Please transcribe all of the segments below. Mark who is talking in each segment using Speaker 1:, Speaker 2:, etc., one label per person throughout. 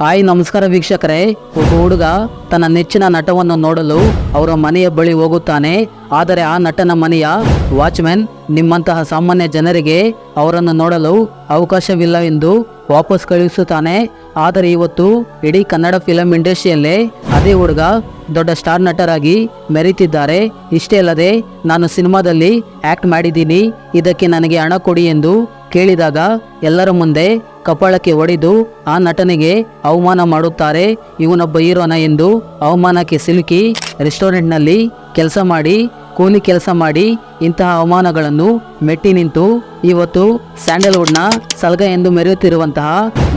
Speaker 1: Hi ನಮಸ್ಕಾರ ವೀಕ್ಷಕರೇ. ಒಬ್ಬ ಹುಡುಗ ತನ್ನ ನೆಚ್ಚಿನ ನಟವನ್ನು ನೋಡಲು ಅವರ ಮನೆಯ ಬಳಿ ಹೋಗುತ್ತಾನೆ. ಆದರೆ ಆ ನಟನ ಮನೆಯ ವಾಚ್ಮ್ಯಾನ್ ನಿಮ್ಮಂತಹ ಸಾಮಾನ್ಯ ಜನರಿಗೆ ಅವರನ್ನು ನೋಡಲು ಅವಕಾಶವಿಲ್ಲ ಎಂದು ವಾಪಸ್ ಕಳುಹಿಸುತ್ತಾನೆ. ಆದರೆ ಇವತ್ತು ಇಡೀ ಕನ್ನಡ ಫಿಲಂ ಇಂಡಸ್ಟ್ರಿಯಲ್ಲೇ ಅದೇ ಹುಡುಗ ದೊಡ್ಡ ಸ್ಟಾರ್ ನಟರಾಗಿ ಮೆರೀತಿದ್ದಾರೆ. ಇಷ್ಟೇ ಅಲ್ಲದೆ ನಾನು ಸಿನಿಮಾದಲ್ಲಿ ಆ್ಯಕ್ಟ್ ಮಾಡಿದ್ದೀನಿ, ಇದಕ್ಕೆ ನನಗೆ ಹಣ ಕೊಡಿ ಎಂದು ಕೇಳಿದಾಗ ಎಲ್ಲರ ಮುಂದೆ ಕಪಾಳಕ್ಕೆ ಹೊಡೆದು ಆ ನಟನಿಗೆ ಅವಮಾನ ಮಾಡುತ್ತಾರೆ. ಇವನೊಬ್ಬ ಹೀರೋನ ಎಂದು ಅವಮಾನಕ್ಕೆ ಸಿಲುಕಿ ರೆಸ್ಟೋರೆಂಟ್ನಲ್ಲಿ ಕೆಲಸ ಮಾಡಿ ಕೂಲಿ ಕೆಲಸ ಮಾಡಿ ಇಂತಹ ಅವಮಾನಗಳನ್ನು ಮೆಟ್ಟಿ ನಿಂತು ಇವತ್ತು ಸ್ಯಾಂಡಲ್ವುಡ್ನ ಸಲ್ಗ ಎಂದು ಮೆರೆಯುತ್ತಿರುವಂತಹ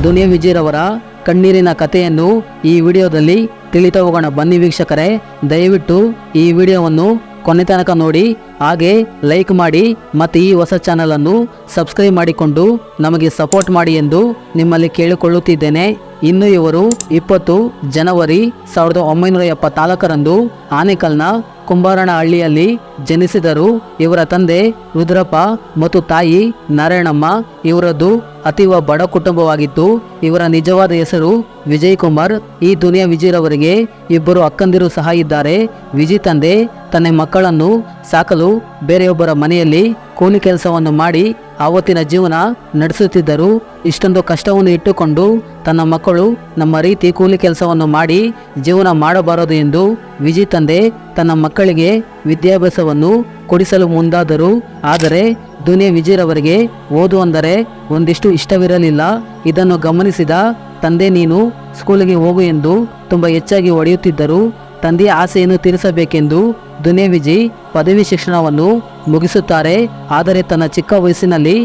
Speaker 1: ದುನಿಯಾ ವಿಜಯರವರ ಕಣ್ಣೀರಿನ ಕಥೆಯನ್ನು ಈ ವಿಡಿಯೋದಲ್ಲಿ ತಿಳಿತಾ ಹೋಗೋಣ. ಬನ್ನಿ ವೀಕ್ಷಕರೇ, ದಯವಿಟ್ಟು ಈ ವಿಡಿಯೋವನ್ನು ಕೊನೆ ತನಕ ನೋಡಿ, ಹಾಗೆ ಲೈಕ್ ಮಾಡಿ ಮತ್ತು ಈ ಹೊಸ ಚಾನಲನ್ನು ಸಬ್ಸ್ಕ್ರೈಬ್ ಮಾಡಿಕೊಂಡು ನಮಗೆ ಸಪೋರ್ಟ್ ಮಾಡಿ ಎಂದು ನಿಮ್ಮಲ್ಲಿ ಕೇಳಿಕೊಳ್ಳುತ್ತಿದ್ದೇನೆ. ಇನ್ನು ಇವರು 20 ಜನವರಿ 1974ರಂದು ಆನೇಕಲ್ನ ಕುಂಬಾರನಹಳ್ಳಿಯಲ್ಲಿ ಜನಿಸಿದರು. ಇವರ ತಂದೆ ರುದ್ರಪ್ಪ ಮತ್ತು ತಾಯಿ ನಾರಾಯಣಮ್ಮ. ಇವರದ್ದು ಅತೀವ ಬಡ ಕುಟುಂಬವಾಗಿತ್ತು. ಇವರ ನಿಜವಾದ ಹೆಸರು ವಿಜಯ್ ಕುಮಾರ್. ಈ ದುನಿಯಾ ವಿಜಯರವರಿಗೆ ಇಬ್ಬರು ಅಕ್ಕಂದಿರು ಸಹ ಇದ್ದಾರೆ. ವಿಜಯ್ ತಂದೆ ತನ್ನ ಮಕ್ಕಳನ್ನು ಸಾಕಲು ಬೇರೆಯೊಬ್ಬರ ಮನೆಯಲ್ಲಿ ಕೂಲಿ ಕೆಲಸವನ್ನು ಮಾಡಿ ಆವತ್ತಿನ ಜೀವನ ನಡೆಸುತ್ತಿದ್ದರು. ಇಷ್ಟೊಂದು ಕಷ್ಟವನ್ನು ಇಟ್ಟುಕೊಂಡು ತನ್ನ ಮಕ್ಕಳು ನಮ್ಮ ರೀತಿ ಕೂಲಿ ಕೆಲಸವನ್ನು ಮಾಡಿ ಜೀವನ ಮಾಡಬಾರದು ಎಂದು ವಿಜಯ್ ತಂದೆ ತನ್ನ ಮಕ್ಕಳಿಗೆ ವಿದ್ಯಾಭ್ಯಾಸವನ್ನು ಕೊಡಿಸಲು ಮುಂದಾದರು. ಆದರೆ ದುನಿಯಾ ವಿಜಯರವರಿಗೆ ಓದು ಅಂದರೆ ಒಂದಿಷ್ಟು ಇಷ್ಟವಿರಲಿಲ್ಲ. ಇದನ್ನು ಗಮನಿಸಿದ ತಂದೆ ನೀನು ಸ್ಕೂಲಿಗೆ ಹೋಗು ಎಂದು ತುಂಬ ಹೆಚ್ಚಾಗಿ ಹೊಡೆಯುತ್ತಿದ್ದರು. ತಂದೆಯ ಆಸೆಯನ್ನು ತೀರಿಸಬೇಕೆಂದು ದುನಿಯಾ ವಿಜಯ್ ಪದವಿ ಶಿಕ್ಷಣವನ್ನು ಮುಗಿಸುತ್ತಾರೆ. ಆದರೆ ತನ್ನ ಚಿಕ್ಕ ವಯಸ್ಸಿನಲ್ಲಿ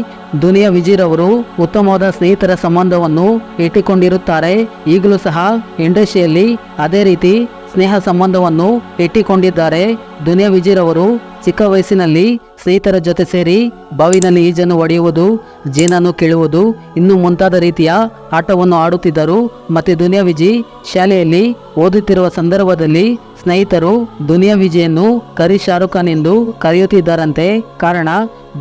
Speaker 1: ದುನಿಯಾ ವಿಜಯರವರು ಉತ್ತಮವಾದ ಸ್ನೇಹಿತರ ಸಂಬಂಧವನ್ನು ಇಟ್ಟುಕೊಂಡಿರುತ್ತಾರೆ. ಈಗಲೂ ಸಹ ಇಂಡಸ್ಟ್ರಿಯಲ್ಲಿ ಅದೇ ರೀತಿ ಸ್ನೇಹ ಸಂಬಂಧವನ್ನು ಇಟ್ಟುಕೊಂಡಿದ್ದಾರೆ. ದುನಿಯಾ ವಿಜಯರವರು ಚಿಕ್ಕ ವಯಸ್ಸಿನಲ್ಲಿ ಸ್ನೇಹಿತರ ಜೊತೆ ಸೇರಿ ಬಾವಿನಲ್ಲಿ ಈಜನ್ನು ಹೊಡೆಯುವುದು, ಜೇನನ್ನು ಕೀಳುವುದು ಇನ್ನೂ ಮುಂತಾದ ರೀತಿಯ ಆಟವನ್ನು ಆಡುತ್ತಿದ್ದರು. ಮತ್ತು ದುನಿಯಾ ವಿಜಯ್ ಶಾಲೆಯಲ್ಲಿ ಓದುತ್ತಿರುವ ಸಂದರ್ಭದಲ್ಲಿ ಸ್ನೇಹಿತರು ದುನಿಯಾ ವಿಜಯನ್ನು ಕರಿ ಶಾರುಖ್ ಖಾನ್ ಎಂದು ಕರೆಯುತ್ತಿದ್ದಾರಂತೆ. ಕಾರಣ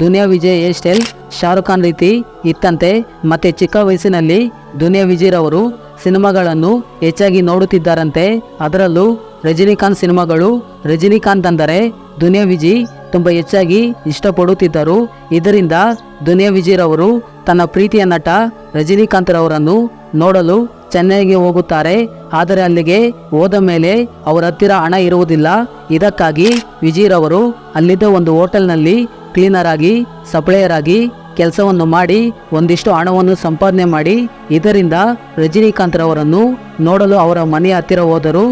Speaker 1: ದುನಿಯಾ ವಿಜಯ್ ಹೇರ್ ಸ್ಟೈಲ್ ಶಾರುಖ್ ಖಾನ್ ರೀತಿ ಇತ್ತಂತೆ. ಮತ್ತೆ ಚಿಕ್ಕ ವಯಸ್ಸಿನಲ್ಲಿ ದುನಿಯಾ ವಿಜಯರವರು ಸಿನಿಮಾಗಳನ್ನು ಹೆಚ್ಚಾಗಿ ನೋಡುತ್ತಿದ್ದಾರಂತೆ. ಅದರಲ್ಲೂ ರಜನಿಕಾಂತ್ ಸಿನಿಮಾಗಳು. ರಜನಿಕಾಂತ್ ಅಂದರೆ ದುನಿಯಾ ವಿಜಯ್ ತುಂಬ ಹೆಚ್ಚಾಗಿ ಇಷ್ಟಪಡುತ್ತಿದ್ದರು. ಇದರಿಂದ ದುನಿಯಾ ವಿಜಯರವರು ತನ್ನ ಪ್ರೀತಿಯ ನಟ ರಜನಿಕಾಂತ್ರವರನ್ನು ನೋಡಲು ಚೆನ್ನೈಗೆ ಹೋಗುತ್ತಾರೆ. ಆದರೆ ಅಲ್ಲಿಗೆ ಹೋದ ಮೇಲೆ ಅವರ ಹತ್ತಿರ ಹಣ ಇರುವುದಿಲ್ಲ. ಇದಕ್ಕಾಗಿ ವಿಜಯರವರು ಅಲ್ಲಿದ್ದ ಒಂದು ಹೋಟೆಲ್ನಲ್ಲಿ ಕ್ಲೀನರ್ ಆಗಿ ಸಪ್ಲೈಯರ್ ಆಗಿ ಕೆಲಸವನ್ನು ಮಾಡಿ ಒಂದಿಷ್ಟು ಹಣವನ್ನು ಸಂಪಾದನೆ ಮಾಡಿ ಇದರಿಂದ ರಜನಿಕಾಂತ್ರವರನ್ನು ನೋಡಲು ಅವರ ಮನೆಯ ಹತ್ತಿರ ಹೋದರು.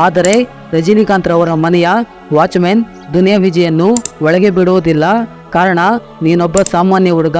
Speaker 1: ಆದರೆ ರಜನಿಕಾಂತ್ರವರ ಮನೆಯ ವಾಚ್ಮ್ಯಾನ್ ದುನಿಯಾ ವಿಜಯನ್ನು ಒಳಗೆ ಬಿಡುವುದಿಲ್ಲ. ಕಾರಣ ನೀನೊಬ್ಬ ಸಾಮಾನ್ಯ ಹುಡುಗ,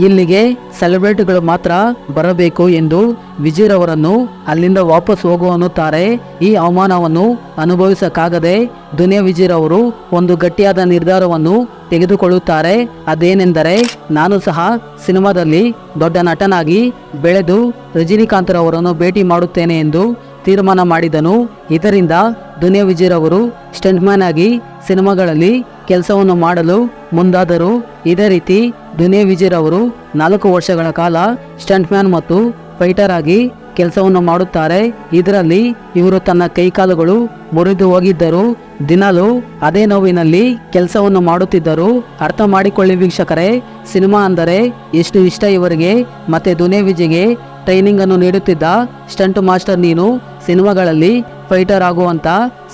Speaker 1: ಇಲ್ಲಿಗೆ ಸೆಲೆಬ್ರಿಟಿಗಳು ಮಾತ್ರ ಬರಬೇಕು ಎಂದು ವಿಜಯರವರನ್ನು ಅಲ್ಲಿಂದ ವಾಪಸ್ ಹೋಗು ಅನ್ನುತ್ತಾರೆ. ಈ ಅವಮಾನವನ್ನು ಅನುಭವಿಸಕ್ಕಾಗದೆ ದುನಿಯಾ ವಿಜಯರವರು ಒಂದು ಗಟ್ಟಿಯಾದ ನಿರ್ಧಾರವನ್ನು ತೆಗೆದುಕೊಳ್ಳುತ್ತಾರೆ. ಅದೇನೆಂದರೆ ನಾನು ಸಹ ಸಿನಿಮಾದಲ್ಲಿ ದೊಡ್ಡ ನಟನಾಗಿ ಬೆಳೆದು ರಜನಿಕಾಂತ್ರವರನ್ನು ಭೇಟಿ ಮಾಡುತ್ತೇನೆ ಎಂದು ತೀರ್ಮಾನ ಮಾಡಿದನು. ಇದರಿಂದ ದುನಿಯಾ ವಿಜಯರವರು ಸ್ಟಂಟ್ಮ್ಯಾನ್ ಆಗಿ ಸಿನಿಮಾಗಳಲ್ಲಿ ಕೆಲಸವನ್ನು ಮಾಡಲು ಮುಂದಾದರು. ಇದೇ ರೀತಿ ದುನಿಯಾ ವಿಜಯರವರು 4 ವರ್ಷಗಳ ಕಾಲ ಸ್ಟಂಟ್ಮ್ಯಾನ್ ಮತ್ತು ಫೈಟರ್ ಆಗಿ ಕೆಲಸವನ್ನು ಮಾಡುತ್ತಾರೆ. ಇದರಲ್ಲಿ ಇವರು ತನ್ನ ಕೈಕಾಲುಗಳು ಮುರಿದು ಹೋಗಿದ್ದರು. ದಿನಾಲೂ ಅದೇ ನೋವಿನಲ್ಲಿ ಕೆಲಸವನ್ನು ಮಾಡುತ್ತಿದ್ದರು. ಅರ್ಥ ಮಾಡಿಕೊಳ್ಳಿ ವೀಕ್ಷಕರೇ, ಸಿನಿಮಾ ಅಂದರೆ ಎಷ್ಟು ಇಷ್ಟ ಇವರಿಗೆ. ಮತ್ತೆ ದುನಿಯಾ ವಿಜಯ್ಗೆ ಟ್ರೈನಿಂಗ್ ಅನ್ನು ನೀಡುತ್ತಿದ್ದ ಸ್ಟಂಟ್ ಮಾಸ್ಟರ್ ನೀನು ಸಿನಿಮಾಗಳಲ್ಲಿ ಫೈಟರ್ ಆಗುವಂತ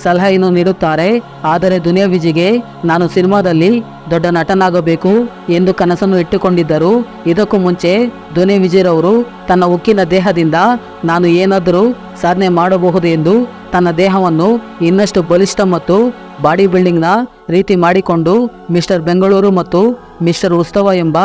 Speaker 1: ಸಲಹೆಯನ್ನು ನೀಡುತ್ತಾರೆ. ಆದರೆ ದುನಿಯಾ ವಿಜಯ್ಗೆ ನಾನು ಸಿನಿಮಾದಲ್ಲಿ ದೊಡ್ಡ ನಟನಾಗಬೇಕು ಎಂದು ಕನಸನ್ನು ಇಟ್ಟುಕೊಂಡಿದ್ದರು. ಇದಕ್ಕೂ ಮುಂಚೆ ದುನಿಯಾ ವಿಜಯರವರು ತನ್ನ ಉಕ್ಕಿನ ದೇಹದಿಂದ ನಾನು ಏನಾದರೂ ಸಾಧನೆ ಮಾಡಬಹುದು ಎಂದು ತನ್ನ ದೇಹವನ್ನು ಇನ್ನಷ್ಟು ಬಲಿಷ್ಠ ಮತ್ತು ಬಾಡಿ ಬಿಲ್ಡಿಂಗ್ನ ರೀತಿ ಮಾಡಿಕೊಂಡು ಮಿಸ್ಟರ್ ಬೆಂಗಳೂರು ಮತ್ತು ಮಿಸ್ಟರ್ ಉತ್ಸವ ಎಂಬ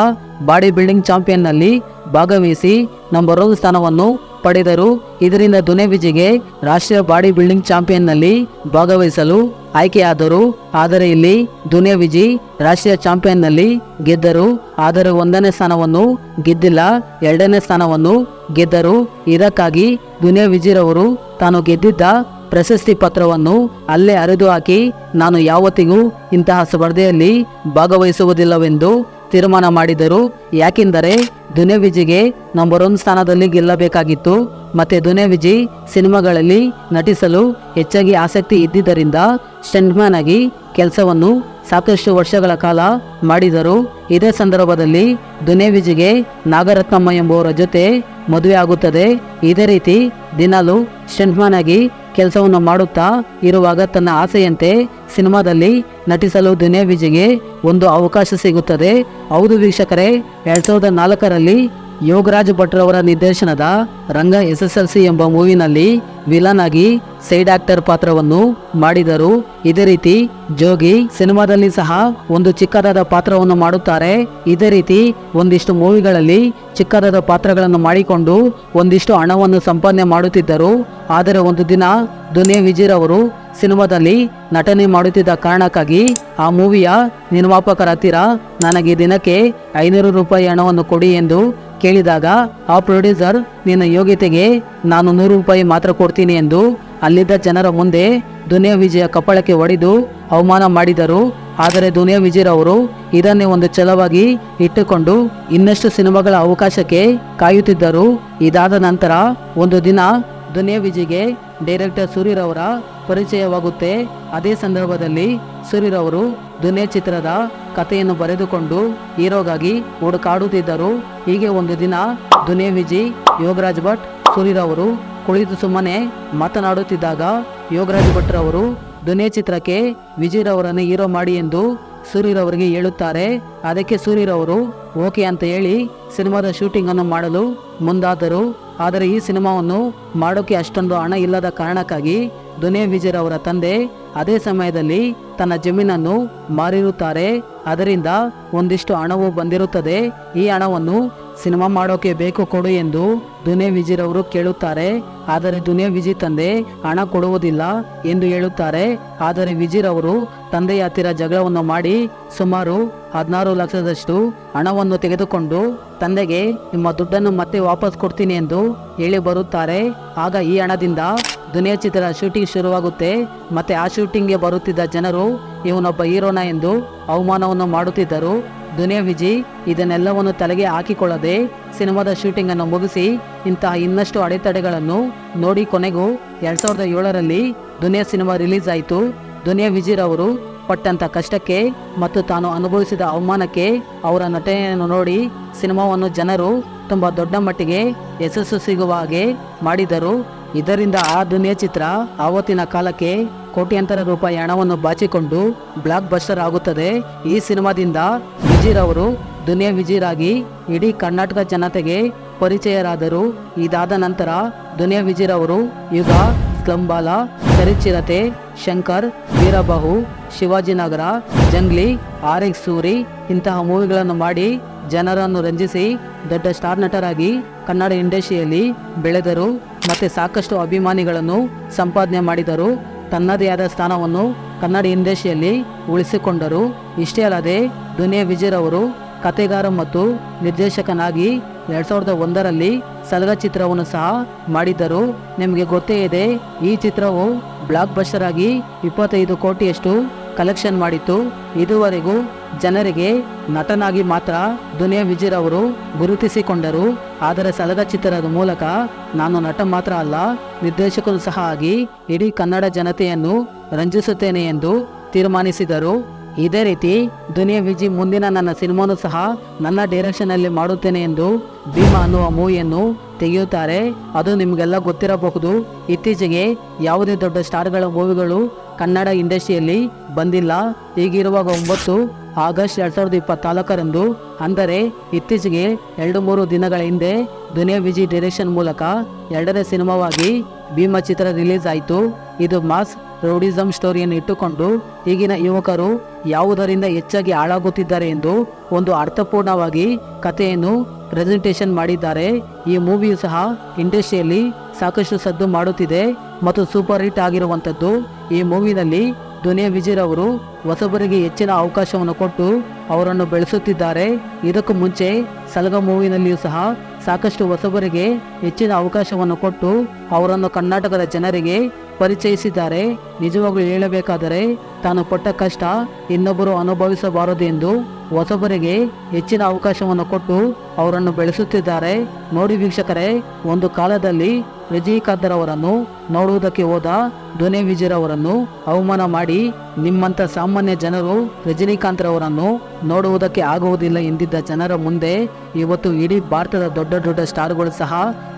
Speaker 1: ಬಾಡಿ ಬಿಲ್ಡಿಂಗ್ ಚಾಂಪಿಯನ್ನಲ್ಲಿ ಭಾಗವಹಿಸಿ ನಂಬರ್ 1 ಸ್ಥಾನವನ್ನು ಪಡೆದರು. ಇದರಿಂದ ದುನಿಯಾ ವಿಜಯ್ಗೆ ರಾಷ್ಟ್ರೀಯ ಬಾಡಿ ಬಿಲ್ಡಿಂಗ್ ಚಾಂಪಿಯನ್ನಲ್ಲಿ ಭಾಗವಹಿಸಲು ಆಯ್ಕೆಯಾದರು. ಆದರೆ ಇಲ್ಲಿ ದುನಿಯಾ ವಿಜಯ್ ರಾಷ್ಟ್ರೀಯ ಚಾಂಪಿಯನ್ನಲ್ಲಿ ಗೆದ್ದರು. ಆದರೆ 1ನೇ ಸ್ಥಾನವನ್ನು ಗೆದ್ದಿಲ್ಲ, 2ನೇ ಸ್ಥಾನವನ್ನು ಗೆದ್ದರು. ಇದಕ್ಕಾಗಿ ದುನಿಯಾ ವಿಜಯರವರು ತಾನು ಗೆದ್ದಿದ್ದ ಪ್ರಶಸ್ತಿ ಪತ್ರವನ್ನು ಅಲ್ಲೇ ಹರಿದು ಹಾಕಿ ನಾನು ಯಾವತ್ತಿಗೂ ಇಂತಹ ಸ್ಪರ್ಧೆಯಲ್ಲಿ ಭಾಗವಹಿಸುವುದಿಲ್ಲವೆಂದು ತೀರ್ಮಾನ ಮಾಡಿದರು. ಯಾಕೆಂದರೆ ದುನಿಯಾ ವಿಜಿಗೆ ನಂಬರ್ 1 ಸ್ಥಾನದಲ್ಲಿ ಗೆಲ್ಲಬೇಕಾಗಿತ್ತು. ಮತ್ತೆ ದುನಿಯಾ ವಿಜಿ ಸಿನಿಮಾಗಳಲ್ಲಿ ನಟಿಸಲು ಹೆಚ್ಚಾಗಿ ಆಸಕ್ತಿ ಇದ್ದಿದ್ದರಿಂದ ಸ್ಟಂಟ್ಮ್ಯಾನ್ ಆಗಿ ಕೆಲಸವನ್ನು ಸಾಕಷ್ಟು ವರ್ಷಗಳ ಕಾಲ ಮಾಡಿದರು. ಇದೇ ಸಂದರ್ಭದಲ್ಲಿ ದುನಿಯಾ ವಿಜಿಗೆ ನಾಗರತ್ನಮ್ಮ ಎಂಬುವರ ಜೊತೆ ಮದುವೆ ಆಗುತ್ತದೆ. ಇದೇ ರೀತಿ ದಿನಾಲು ಸ್ಟಂಟ್ಮ್ಯಾನ್ ಆಗಿ ಕೆಲಸವನ್ನು ಮಾಡುತ್ತಾ ಇರುವಾಗ ತನ್ನ ಆಸೆಯಂತೆ ಸಿನಿಮಾದಲ್ಲಿ ನಟಿಸಲು ದುನಿಯಾ ವಿಜಿಗೆ ಒಂದು ಅವಕಾಶ ಸಿಗುತ್ತದೆ. ಹೌದು ವೀಕ್ಷಕರೇ, 2004ರಲ್ಲಿ ಯೋಗರಾಜ್ ಭಟ್ರವರ ನಿರ್ದೇಶನದ ರಂಗ SSLC ಎಂಬ ಮೂವಿನಲ್ಲಿ ವಿಲನ್ ಆಗಿ ಸೈಡ್ ಆಕ್ಟರ್ ಪಾತ್ರವನ್ನು ಮಾಡಿದರು. ಇದೇ ರೀತಿ ಜೋಗಿ ಸಿನಿಮಾದಲ್ಲಿ ಸಹ ಒಂದು ಚಿಕ್ಕದಾದ ಪಾತ್ರವನ್ನು ಮಾಡುತ್ತಾರೆ. ಇದೇ ರೀತಿ ಒಂದಿಷ್ಟು ಮೂವಿಗಳಲ್ಲಿ ಚಿಕ್ಕದಾದ ಪಾತ್ರಗಳನ್ನು ಮಾಡಿಕೊಂಡು ಒಂದಿಷ್ಟು ಹಣವನ್ನು ಸಂಪಾದನೆ ಮಾಡುತ್ತಿದ್ದರು. ಆದರೆ ಒಂದು ದಿನ ದುನಿಯಾ ವಿಜಿರವರು ಸಿನಿಮಾದಲ್ಲಿ ನಟನೆ ಮಾಡುತ್ತಿದ್ದ ಕಾರಣಕ್ಕಾಗಿ ಆ ಮೂವಿಯ ನಿರ್ಮಾಪಕರ ಹತ್ತಿರ ನನಗೆ ದಿನಕ್ಕೆ 500 ರೂಪಾಯಿ ಹಣವನ್ನು ಕೊಡಿ ಎಂದು ಕೇಳಿದಾಗ ಆ ಪ್ರೊಡ್ಯೂಸರ್, ನಿನ್ನ ಯೋಗ್ಯತೆಗೆ ನಾನು 100 ರೂಪಾಯಿ ಮಾತ್ರ ಕೊಡ್ತೀನಿ ಎಂದು ಅಲ್ಲಿದ್ದ ಜನರ ಮುಂದೆ ದುನಿಯಾ ವಿಜಿಯ ಕಪಾಳಕ್ಕೆ ಹೊಡೆದು ಅವಮಾನ ಮಾಡಿದರು. ಆದರೆ ದುನಿಯಾ ವಿಜಿರವರು ಇದನ್ನೇ ಒಂದು ಛಲವಾಗಿ ಇಟ್ಟುಕೊಂಡು ಇನ್ನಷ್ಟು ಸಿನಿಮಾಗಳ ಅವಕಾಶಕ್ಕೆ ಕಾಯುತ್ತಿದ್ದರು. ಇದಾದ ನಂತರ ಒಂದು ದಿನ ದುನಿಯಾ ವಿಜಿಗೆ ಡೈರೆಕ್ಟರ್ ಸೂರಿರವರ ಪರಿಚಯವಾಗುತ್ತೆ. ಅದೇ ಸಂದರ್ಭದಲ್ಲಿ ಸೂರಿರವರು ದುನಿಯಾ ಚಿತ್ರದ ಕಥೆಯನ್ನು ಬರೆದುಕೊಂಡು ಹೀರೋಗಾಗಿ ಹುಡುಕಾಡುತ್ತಿದ್ದರು. ಹೀಗೆ ಒಂದು ದಿನ ದುನಿಯಾ ವಿಜಿ, ಯೋಗರಾಜ್ ಭಟ್, ಸೂರಿರವರು ಕುಳಿತು ಸುಮ್ಮನೆ ಮಾತನಾಡುತ್ತಿದ್ದಾಗ ಯೋಗರಾಜ್ ಭಟ್ರವರು ದುನಿಯಾ ಚಿತ್ರಕ್ಕೆ ವಿಜಿರವರನ್ನು ಹೀರೋ ಮಾಡಿ ಎಂದು ಸೂರಿರವರಿಗೆ ಹೇಳುತ್ತಾರೆ. ಅದಕ್ಕೆ ಸೂರಿರವರು ಓಕೆ ಅಂತ ಹೇಳಿ ಸಿನಿಮಾದ ಶೂಟಿಂಗ್ ಅನ್ನು ಮಾಡಲು ಮುಂದಾದರು. ಆದರೆ ಈ ಸಿನಿಮಾವನ್ನು ಮಾಡೋಕೆ ಅಷ್ಟೊಂದು ಹಣ ಇಲ್ಲದ ಕಾರಣಕ್ಕಾಗಿ ದುನಿಯಾ ವಿಜಿರವರ ತಂದೆ ಅದೇ ಸಮಯದಲ್ಲಿ ತನ್ನ ಜಮೀನನ್ನು ಮಾರಿರುತ್ತಾರೆ. ಅದರಿಂದ ಒಂದಿಷ್ಟು ಹಣವು ಬಂದಿರುತ್ತದೆ. ಈ ಹಣವನ್ನು ಸಿನಿಮಾ ಮಾಡೋಕೆ ಬೇಕು ಕೊಡು ಎಂದು ದುನಿಯಾ ವಿಜಿರವರು ಕೇಳುತ್ತಾರೆ. ಆದರೆ ದುನಿಯಾ ವಿಜಿ ತಂದೆ ಹಣ ಕೊಡುವುದಿಲ್ಲ ಎಂದು ಹೇಳುತ್ತಾರೆ. ಆದರೆ ವಿಜಿರವರು ತಂದೆಯ ಹತ್ತಿರ ಜಗಳವನ್ನು ಮಾಡಿ ಸುಮಾರು 16 ಲಕ್ಷದಷ್ಟು ಹಣವನ್ನು ತೆಗೆದುಕೊಂಡು ತಂದೆಗೆ ನಿಮ್ಮ ದುಡ್ಡನ್ನು ಮತ್ತೆ ವಾಪಸ್ ಕೊಡ್ತೀನಿ ಎಂದು ಹೇಳಿ ಬರುತ್ತಾರೆ. ಆಗ ಈ ಹಣದಿಂದ ದುನಿಯಾ ಚಿತ್ರ ಶೂಟಿಂಗ್ ಶುರುವಾಗುತ್ತೆ. ಮತ್ತೆ ಆ ಶೂಟಿಂಗ್ಗೆ ಬರುತ್ತಿದ್ದ ಜನರು ಇವನೊಬ್ಬ ಹೀರೋನ ಎಂದು ಅವಮಾನವನ್ನು ಮಾಡುತ್ತಿದ್ದರು. ದುನಿಯಾ ವಿಜಿ ಇದನ್ನೆಲ್ಲವನ್ನು ತಲೆಗೆ ಹಾಕಿಕೊಳ್ಳದೆ ಸಿನಿಮಾದ ಶೂಟಿಂಗ್ ಅನ್ನು ಮುಗಿಸಿ ಇಂತಹ ಇನ್ನಷ್ಟು ಅಡೆತಡೆಗಳನ್ನು ನೋಡಿ ಕೊನೆಗೂ 2007ರಲ್ಲಿ ದುನಿಯಾ ಸಿನಿಮಾ ರಿಲೀಸ್ ಆಯಿತು. ದುನಿಯಾ ವಿಜಿರವರು ಪಟ್ಟಂತ ಕಷ್ಟಕ್ಕೆ ಮತ್ತು ತಾನು ಅನುಭವಿಸಿದ ಅವಮಾನಕ್ಕೆ ಅವರ ನಟನೆಯನ್ನು ನೋಡಿ ಸಿನಿಮಾವನ್ನು ಜನರು ತುಂಬ ದೊಡ್ಡ ಮಟ್ಟಿಗೆ ಯಶಸ್ಸು ಸಿಗುವ ಹಾಗೆ ಮಾಡಿದರು. ಇದರಿಂದ ಆ ದುನಿಯಾ ಚಿತ್ರ ಆವತ್ತಿನ ಕಾಲಕ್ಕೆ ಕೋಟ್ಯಾಂತರ ರೂಪಾಯಿ ಹಣವನ್ನು ಬಾಚಿಕೊಂಡು ಬ್ಲಾಕ್ ಬಸ್ಟರ್ ಆಗುತ್ತದೆ. ಈ ಸಿನಿಮಾದಿಂದ ವಿಜಿರವರು ದುನಿಯಾ ವಿಜಿರಾಗಿ ಇಡೀ ಕರ್ನಾಟಕ ಜನತೆಗೆ ಪರಿಚಯರಾದರು. ಇದಾದ ನಂತರ ದುನಿಯಾ ವಿಜಿರವರು ಯುಗ, ಸ್ಲಂಬಾಲ, ಚರಿಚಿರತೆ, ಶಂಕರ್, ವೀರಬಾಹು, ಶಿವಾಜಿನಗರ, ಜಂಗ್ಲಿ, RX ಸೂರಿ ಇಂತಹ ಮೂವಿಗಳನ್ನು ಮಾಡಿ ಜನರನ್ನು ರಂಜಿಸಿ ದೊಡ್ಡ ಸ್ಟಾರ್ ನಟರಾಗಿ ಕನ್ನಡ ಇಂಡಸ್ಟ್ರಿಯಲ್ಲಿ ಬೆಳೆದರು. ಮತ್ತೆ ಸಾಕಷ್ಟು ಅಭಿಮಾನಿಗಳನ್ನು ಸಂಪಾದನೆ ಮಾಡಿದರು. ತನ್ನದೇ ಆದ ಸ್ಥಾನವನ್ನು ಕನ್ನಡ ಇಂಡಸ್ಟ್ರಿಯಲ್ಲಿ ಉಳಿಸಿಕೊಂಡರು. ಇಷ್ಟೇ ಅಲ್ಲದೆ ದುನಿಯಾ ವಿಜಿರವರು ಕಥೆಗಾರ ಮತ್ತು ನಿರ್ದೇಶಕನಾಗಿ 2001ರಲ್ಲಿ ಸಲಗ ಚಿತ್ರವನ್ನು ಸಹ ಮಾಡಿದ್ದರು. ನಿಮಗೆ ಗೊತ್ತೇ ಇದೆ, ಈ ಚಿತ್ರವು ಬ್ಲಾಕ್ ಬಸ್ಟರ್ ಆಗಿ 25 ಕೋಟಿಯಷ್ಟು ಕಲೆಕ್ಷನ್ ಮಾಡಿತ್ತು. ಇದುವರೆಗೂ ಜನರಿಗೆ ನಟನಾಗಿ ಮಾತ್ರ ದುನಿಯಾ ವಿಜಿರವರು ಗುರುತಿಸಿಕೊಂಡರು. ಆದರೆ ಸಲಗ ಚಿತ್ರದ ಮೂಲಕ ನಾನು ನಟ ಮಾತ್ರ ಅಲ್ಲ, ನಿರ್ದೇಶಕರು ಸಹ ಆಗಿ ಇಡೀ ಕನ್ನಡ ಜನತೆಯನ್ನು ರಂಜಿಸುತ್ತೇನೆ ಎಂದು ತೀರ್ಮಾನಿಸಿದರು. ಇದೇ ರೀತಿ ದುನಿಯಾ ವಿಜಿ ಮುಂದಿನ ನನ್ನ ಸಿನಿಮಾನು ಸಹ ನನ್ನ ಡೈರೆಕ್ಷನಲ್ಲಿ ಮಾಡುತ್ತೇನೆ ಎಂದು ಭೀಮಾ ಅನ್ನುವ ಮೂವಿಯನ್ನು ತೆಗೆಯುತ್ತಾರೆ. ಅದು ನಿಮಗೆಲ್ಲ ಗೊತ್ತಿರಬಹುದು. ಇತ್ತೀಚೆಗೆ ಯಾವುದೇ ದೊಡ್ಡ ಸ್ಟಾರ್ಗಳ ಮೂವಿಗಳು ಕನ್ನಡ ಇಂಡಸ್ಟ್ರಿಯಲ್ಲಿ ಬಂದಿಲ್ಲ. ಹೀಗಿರುವಾಗ 9 ಆಗಸ್ಟ್ 2024ರಂದು ಅಂದರೆ ಇತ್ತೀಚೆಗೆ 2-3 ದಿನಗಳ ಹಿಂದೆ ದುನಿಯಾ ವಿಜಿ ಡೈರೆಕ್ಷನ್ ಮೂಲಕ 2ನೇ ಸಿನಿಮಾವಾಗಿ ಭೀಮಾ ಚಿತ್ರ ರಿಲೀಸ್ ಆಯಿತು. ಇದು ಮಾಸ್ ರೌಡಿಸಂ ಸ್ಟೋರಿಯನ್ನು ಇಟ್ಟುಕೊಂಡು ಈಗಿನ ಯುವಕರು ಯಾವುದರಿಂದ ಹೆಚ್ಚಾಗಿ ಹಾಳಾಗುತ್ತಿದ್ದಾರೆ ಎಂದು ಒಂದು ಅರ್ಥಪೂರ್ಣವಾಗಿ ಕಥೆಯನ್ನು ಪ್ರೆಸೆಂಟೇಷನ್ ಮಾಡಿದ್ದಾರೆ. ಈ ಮೂವಿಯು ಸಹ ಇಂಡಸ್ಟ್ರಿಯಲ್ಲಿ ಸಾಕಷ್ಟು ಸದ್ದು ಮಾಡುತ್ತಿದೆ ಮತ್ತು ಸೂಪರ್ ಹಿಟ್ ಆಗಿರುವಂಥದ್ದು. ಈ ಮೂವಿನಲ್ಲಿ ದುನಿಯಾ ವಿಜಿರವರು ಹೊಸಬರಿಗೆ ಹೆಚ್ಚಿನ ಅವಕಾಶವನ್ನು ಕೊಟ್ಟು ಅವರನ್ನು ಬೆಳೆಸುತ್ತಿದ್ದಾರೆ. ಇದಕ್ಕೂ ಮುಂಚೆ ಸಲಗ ಮೂವಿನಲ್ಲಿಯೂ ಸಹ ಸಾಕಷ್ಟು ಹೊಸಬರಿಗೆ ಹೆಚ್ಚಿನ ಅವಕಾಶವನ್ನು ಕೊಟ್ಟು ಅವರನ್ನು ಕರ್ನಾಟಕದ ಜನರಿಗೆ ಪರಿಚಯಿಸಿದ್ದಾರೆ. ನಿಜವಾಗ್ಲೂ ಹೇಳಬೇಕಾದರೆ ತಾನು ಪಟ್ಟ ಕಷ್ಟ ಇನ್ನೊಬ್ಬರು ಅನುಭವಿಸಬಾರದು ಎಂದು ಹೊಸಬರಿಗೆ ಹೆಚ್ಚಿನ ಅವಕಾಶವನ್ನು ಕೊಟ್ಟು ಅವರನ್ನು ಬೆಳೆಸುತ್ತಿದ್ದಾರೆ. ನೋಡಿ ವೀಕ್ಷಕರೇ, ಒಂದು ಕಾಲದಲ್ಲಿ ರಜನಿಕಾಂತ್ ಅವರನ್ನು ನೋಡುವುದಕ್ಕೆ ಹೋದ ದುನಿಯಾ ವಿಜಯ್ ಅವರನ್ನು ಅವಮಾನ ಮಾಡಿ ನಿಮ್ಮಂಥ ಸಾಮಾನ್ಯ ಜನರು ರಜನಿಕಾಂತ್ ಅವರನ್ನು ನೋಡುವುದಕ್ಕೆ ಆಗುವುದಿಲ್ಲ ಎಂದಿದ್ದ ಜನರ ಮುಂದೆ ಇವತ್ತು ಇಡೀ ಭಾರತದ ದೊಡ್ಡ ದೊಡ್ಡ ಸ್ಟಾರ್ಗಳು ಸಹ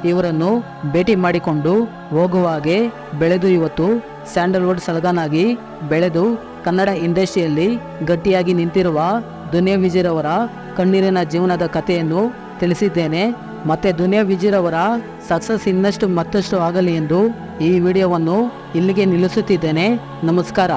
Speaker 1: ಇವರನ್ನು ಭೇಟಿ ಮಾಡಿಕೊಂಡು ಹೋಗುವ ಹಾಗೆ ಬೆಳೆದು ಇವತ್ತು ಸ್ಯಾಂಡಲ್ವುಡ್ ಸಲಗಾನಾಗಿ ಬೆಳೆದು ಕನ್ನಡ ಇಂಡಸ್ಟ್ರಿಯಲ್ಲಿ ಗಟ್ಟಿಯಾಗಿ ನಿಂತಿರುವ ದುನಿಯಾ ವಿಜಯ್ ಅವರ ಕಣ್ಣೀರಿನ ಜೀವನದ ಕಥೆಯನ್ನು ತಿಳಿಸಿದ್ದೇನೆ. ಮತ್ತೆ ದುನಿಯಾ ವಿಜಯ್ ಅವರ ಸಕ್ಸಸ್ ಇನ್ನಷ್ಟು ಮತ್ತಷ್ಟು ಆಗಲಿ ಎಂದು ಈ ವಿಡಿಯೋವನ್ನು ಇಲ್ಲಿಗೆ ನಿಲ್ಲಿಸುತ್ತಿದ್ದೇನೆ. ನಮಸ್ಕಾರ.